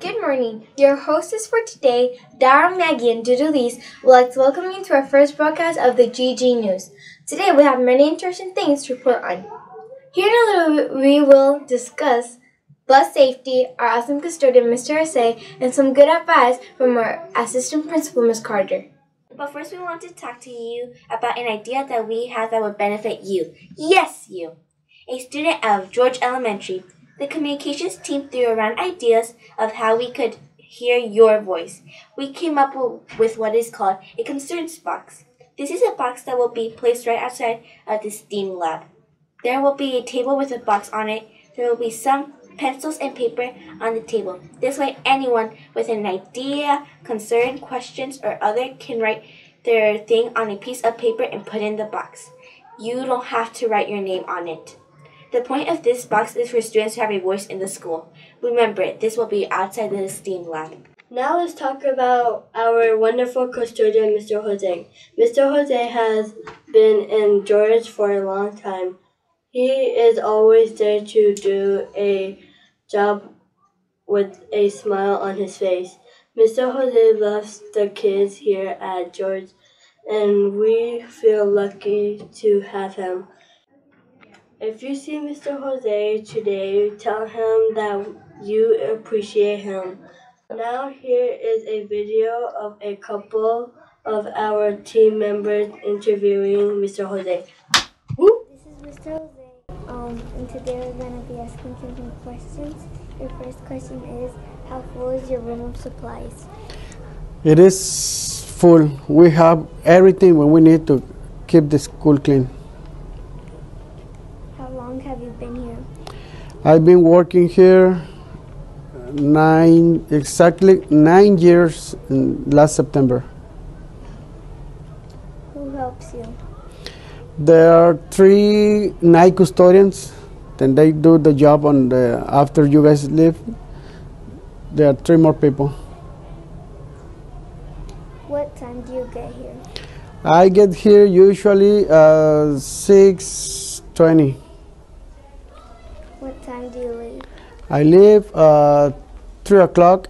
Good morning. Your hostess for today, Dara, Maggie, and Dudulise, would like to welcome you to our first broadcast of the GG News. Today we have many interesting things to report on. Here in a little bit, we will discuss bus safety, our awesome custodian, Mr. Jose, and some good advice from our assistant principal, Ms. Carter. But first we want to talk to you about an idea that we have that would benefit you. Yes, you! A student of George Elementary. The communications team threw around ideas of how we could hear your voice. We came up with what is called a concerns box. This is a box that will be placed right outside of the STEAM lab. There will be a table with a box on it. There will be some pencils and paper on the table. This way anyone with an idea, concern, questions, or other can write their thing on a piece of paper and put in the box. You don't have to write your name on it. The point of this box is for students to have a voice in the school. Remember, this will be outside the STEAM lab. Now let's talk about our wonderful custodian, Mr. Jose. Mr. Jose has been in George for a long time. He is always there to do a job with a smile on his face. Mr. Jose loves the kids here at George, and we feel lucky to have him. If you see Mr. Jose today, tell him that you appreciate him. Now here is a video of a couple of our team members interviewing Mr. Jose. This is Mr. Jose, and today we're going to be asking him some questions. Your first question is, how full is your room of supplies? It is full. We have everything we need to keep the school clean. How long have you been here? I've been working here exactly 9 years last September. Who helps you? There are 3 night custodians. Then they do the job after you guys leave. There are 3 more people. What time do you get here? I get here usually 6:20. What time do you leave? I leave 3 o'clock.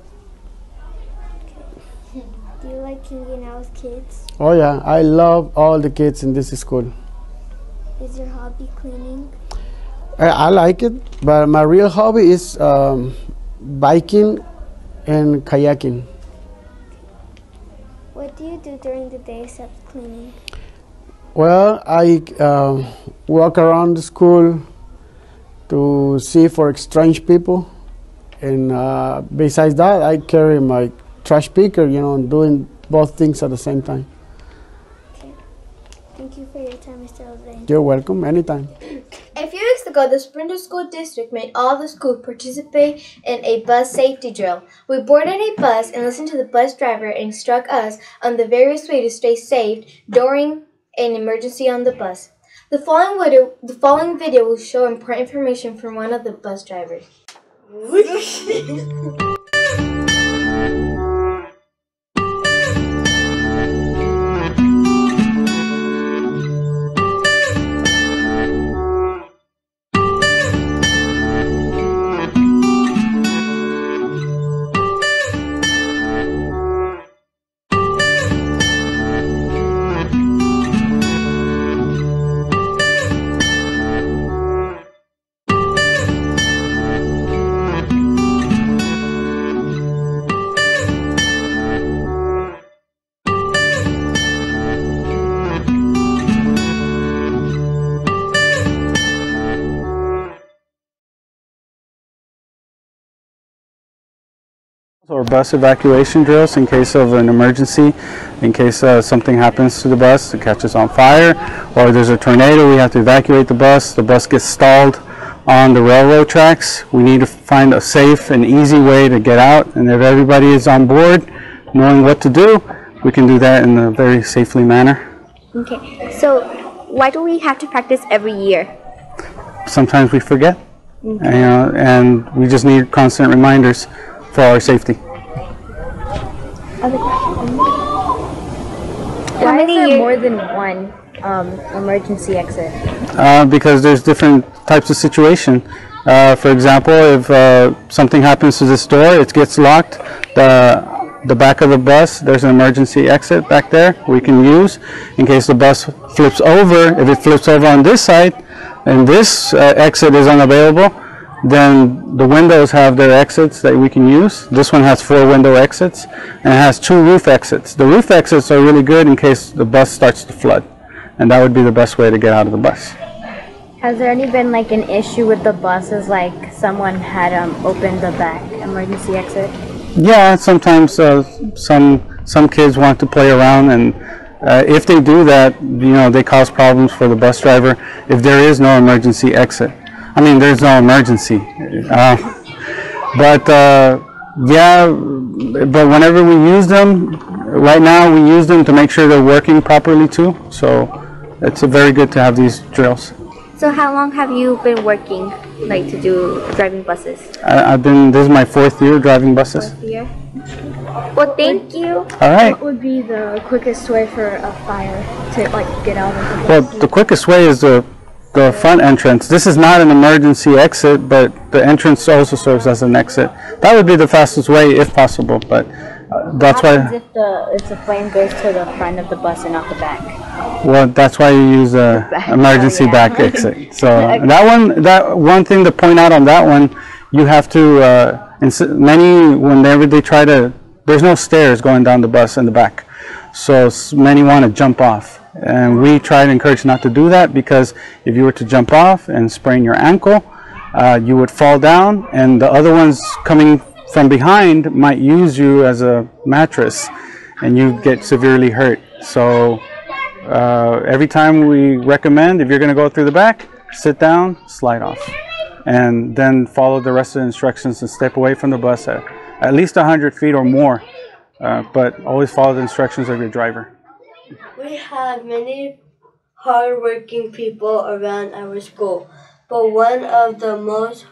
Okay. Do you like hanging out with kids? Oh yeah, I love all the kids in this school. Is your hobby cleaning? I like it, but my real hobby is biking and kayaking. What do you do during the day except cleaning? Well, I walk around the school to see for strange people, and besides that, I carry my trash picker, doing both things at the same time. Okay. Thank you for your time, Mr. Jose. You're welcome, anytime. A few weeks ago, the Springdale School District made all the schools participate in a bus safety drill. We boarded a bus and listened to the bus driver instruct us on the various ways to stay safe during an emergency on the bus. The following video will show important information from one of the bus drivers. Or bus evacuation drills in case of an emergency, in case something happens to the bus, it catches on fire, or there's a tornado, we have to evacuate the bus gets stalled on the railroad tracks. We need to find a safe and easy way to get out, and if everybody is on board, knowing what to do, we can do that in a very safely manner. Okay, so why do we have to practice every year? Sometimes we forget, and we just need constant reminders for our safety. Other questions? Why is there more than one emergency exit? Because there's different types of situation. For example, if something happens to this door, it gets locked, the back of the bus, there's an emergency exit back there we can use in case the bus flips over. If it flips over on this side and this exit is unavailable, then the windows have their exits that we can use. This one has 4 window exits and it has 2 roof exits. The roof exits are really good in case the bus starts to flood, and that would be the best way to get out of the bus. Has there any been like an issue with the buses, like someone had opened the back emergency exit? Yeah, sometimes some kids want to play around, and if they do that, they cause problems for the bus driver if there is no emergency exit. I mean, there's no emergency. Yeah, but whenever we use them, right now we use them to make sure they're working properly too. So it's very good to have these drills. So how long have you been working, like, to do driving buses? This is my 4th year driving buses. 4th year? Well, thank you. All right. What would be the quickest way for a fire to like get out of the bus? Well, the quickest way is the front entrance. This is not an emergency exit, but the entrance also serves as an exit. That would be the fastest way if possible, but that's What why. happens if the flame goes to the front of the bus and not the back? Well, that's why you use a emergency back exit. So that one thing to point out on that one, you have to whenever they try to, there's no stairs going down the bus in the back, so many want to jump off, and we try to encourage not to do that, because if you were to jump off and sprain your ankle, you would fall down, and the other ones coming from behind might use you as a mattress, and you get severely hurt. So every time we recommend, if you're going to go through the back, sit down, slide off, and then follow the rest of the instructions and step away from the bus at least 100 feet or more, but always follow the instructions of your driver. We have many hardworking people around our school, but one of the most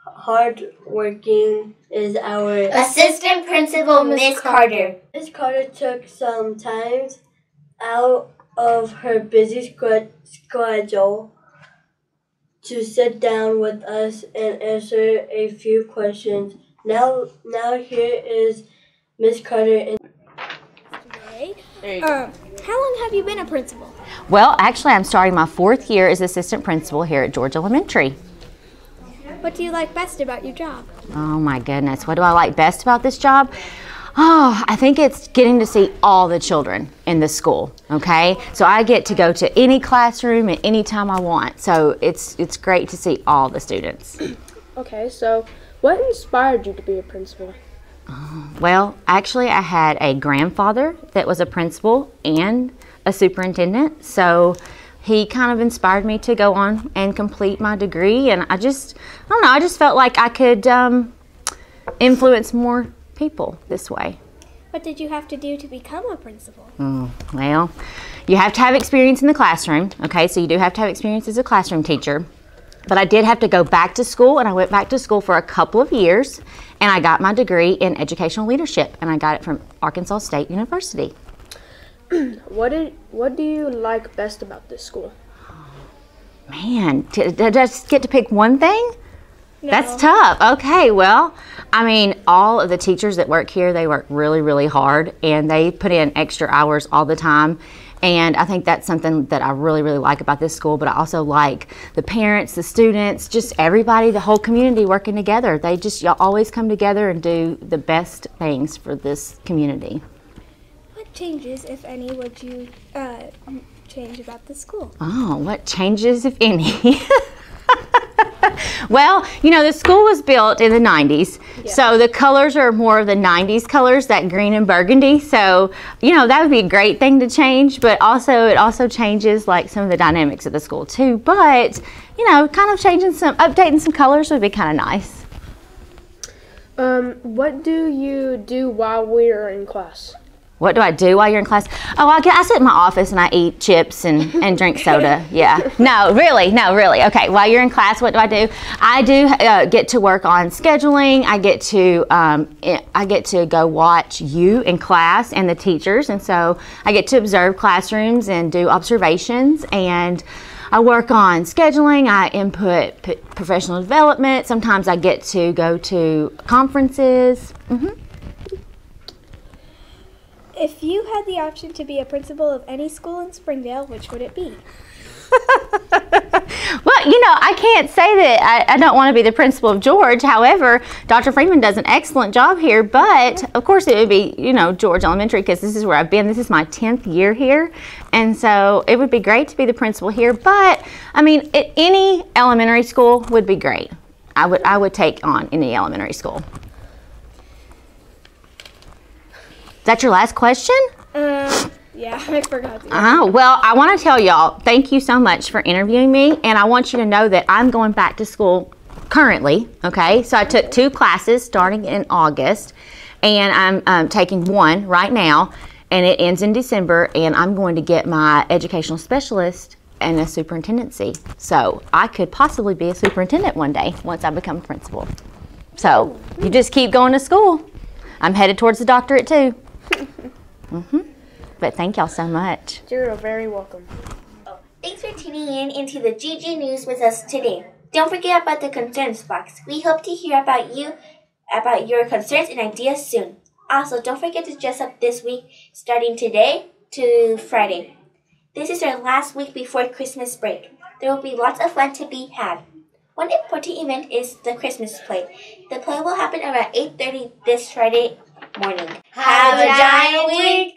hardworking is our Assistant Principal, Miss Carter. Miss Carter took some time out of her busy schedule to sit down with us and answer a few questions. Now here is Miss Carter. How long have you been a principal? Well, actually, I'm starting my 4th year as assistant principal here at George Elementary. What do you like best about your job? Oh my goodness, what do I like best about this job? Oh, I think it's getting to see all the children in the school, okay? So I get to go to any classroom at any time I want. So it's great to see all the students. Okay, so what inspired you to be a principal? Well, actually, I had a grandfather that was a principal and a superintendent. So he kind of inspired me to go on and complete my degree. And I don't know, I just felt like I could influence more people this way. What did you have to do to become a principal? Well, you have to have experience in the classroom, okay? So you do have to have experience as a classroom teacher. But I did have to go back to school, and I went back to school for a couple of years, and I got my degree in educational leadership, and I got it from Arkansas State University. What do you like best about this school? Man, did I just get to pick one thing? No. That's tough. Okay, well, I mean, all of the teachers that work here, they work really, really hard, and they put in extra hours all the time. And I think that's something that I really, really like about this school, but I also like the parents, the students, just everybody, the whole community working together. Y'all always come together and do the best things for this community. What changes, if any, would you change about the school? Oh, what changes, if any? Well, you know, the school was built in the 90s, so the colors are more of the 90s colors, that green and burgundy. So, you know, that would be a great thing to change, but also it also changes like some of the dynamics of the school too. But, you know, kind of updating some colors would be kind of nice. What do you do while we're in class? What do I do while you're in class? Oh, I sit in my office and I eat chips and drink soda. Yeah. No, really. Okay, while you're in class, what do? I do get to work on scheduling. I get to go watch you in class and the teachers, and so I get to observe classrooms and do observations, and I work on scheduling, I input professional development, sometimes I get to go to conferences. If you had the option to be a principal of any school in Springdale, which would it be? Well, you know, I can't say that I don't want to be the principal of George. However, Dr. Freeman does an excellent job here, but of course it would be, you know, George Elementary, because this is where I've been. This is my 10th year here, and so it would be great to be the principal here. But I mean, any elementary school would be great. I would take on any elementary school. Is that your last question? Yeah, I forgot to. Well, I want to tell y'all, thank you so much for interviewing me, and I want you to know that I'm going back to school currently, okay? So I took 2 classes starting in August, and I'm taking 1 right now, and it ends in December, and I'm going to get my educational specialist and a superintendency. So I could possibly be a superintendent one day once I become principal. So you just keep going to school. I'm headed towards the doctorate too. But thank y'all so much. You're very welcome. Thanks for tuning in into the GG News with us today. Don't forget about the concerns box. We hope to hear about your concerns and ideas soon. Also, don't forget to dress up this week, starting today to Friday. This is our last week before Christmas break. There will be lots of fun to be had. One important event is the Christmas play. The play will happen around 8:30 this Friday morning. Have a giant week!